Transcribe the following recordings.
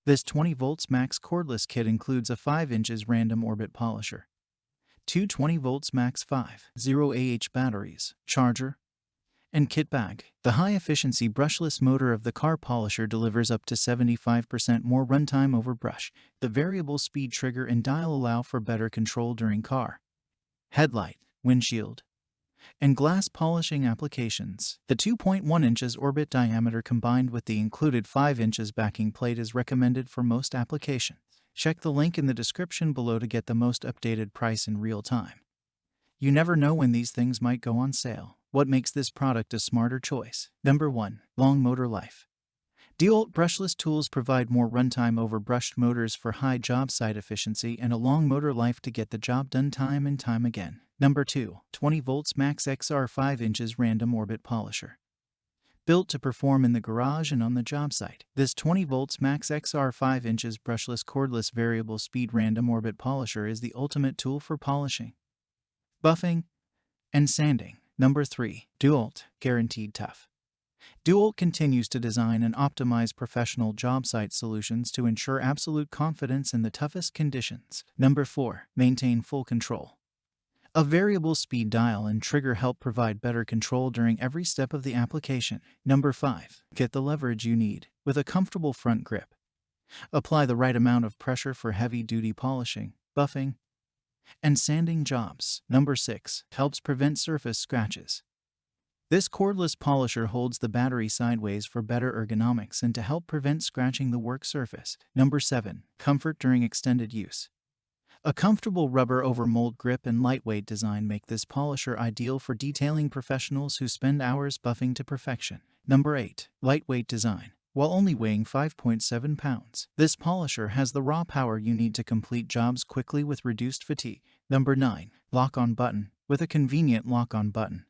This 20 volts max cordless kit includes a 5 inches random orbit polisher, two 20 volts max 5.0 batteries, charger, and kit bag. The high-efficiency brushless motor of the car polisher delivers up to 75% more runtime over brush. The variable speed trigger and dial allow for better control during car, headlight, windshield, and glass polishing applications. The 2.1 inches orbit diameter combined with the included 5 inches backing plate is recommended for most applications. Check the link in the description below to get the most updated price in real time. You never know when these things might go on sale. What makes this product a smarter choice? Number 1. Long motor life. DEWALT brushless tools provide more runtime over brushed motors for high job site efficiency and a long motor life to get the job done time and time again. Number 2. 20 volts max XR 5 inches random orbit polisher. Built to perform in the garage and on the job site, this 20 volts max XR 5 inches brushless cordless variable speed random orbit polisher is the ultimate tool for polishing, buffing, and sanding. Number 3. DEWALT, guaranteed tough. DEWALT continues to design and optimize professional job site solutions to ensure absolute confidence in the toughest conditions. Number 4. Maintain full control. A variable speed dial and trigger help provide better control during every step of the application. Number 5. Get the leverage you need with a comfortable front grip. Apply the right amount of pressure for heavy-duty polishing, buffing, and sanding jobs. Number 6. Helps prevent surface scratches. This cordless polisher holds the battery sideways for better ergonomics and to help prevent scratching the work surface. Number 7. Comfort during extended use. A comfortable rubber over mold grip and lightweight design make this polisher ideal for detailing professionals who spend hours buffing to perfection. Number 8. Lightweight design. While only weighing 5.7 pounds, this polisher has the raw power you need to complete jobs quickly with reduced fatigue. Number 9. Lock-on button. With a convenient lock-on button,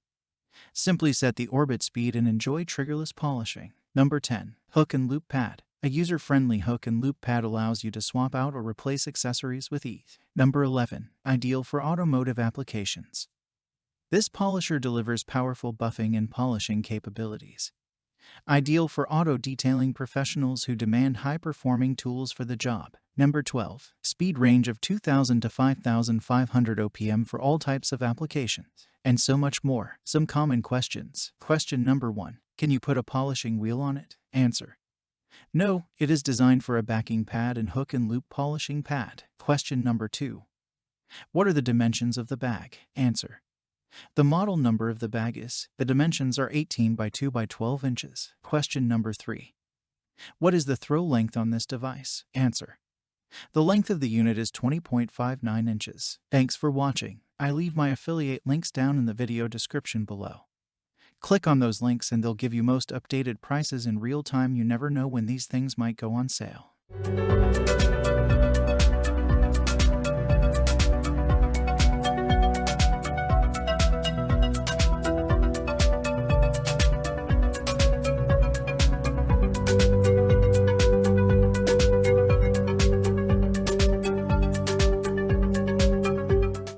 simply set the orbit speed and enjoy triggerless polishing. Number 10. Hook and loop pad. A user-friendly hook and loop pad allows you to swap out or replace accessories with ease. Number 11. Ideal for automotive applications. This polisher delivers powerful buffing and polishing capabilities. Ideal for auto detailing professionals who demand high-performing tools for the job. Number 12. Speed range of 2,000 to 5,500 OPM for all types of applications. And so much more. Some common questions. Question number 1. Can you put a polishing wheel on it? Answer: no, it is designed for a backing pad and hook and loop polishing pad. Question number 2. What are the dimensions of the bag? Answer: the model number of the bag is. The dimensions are 18 by 2 by 12 inches. Question number 3. What is the throw length on this device? Answer: the length of the unit is 20.59 inches. Thanks for watching. I leave my affiliate links down in the video description below. Click on those links and they'll give you most updated prices in real time. You never know when these things might go on sale.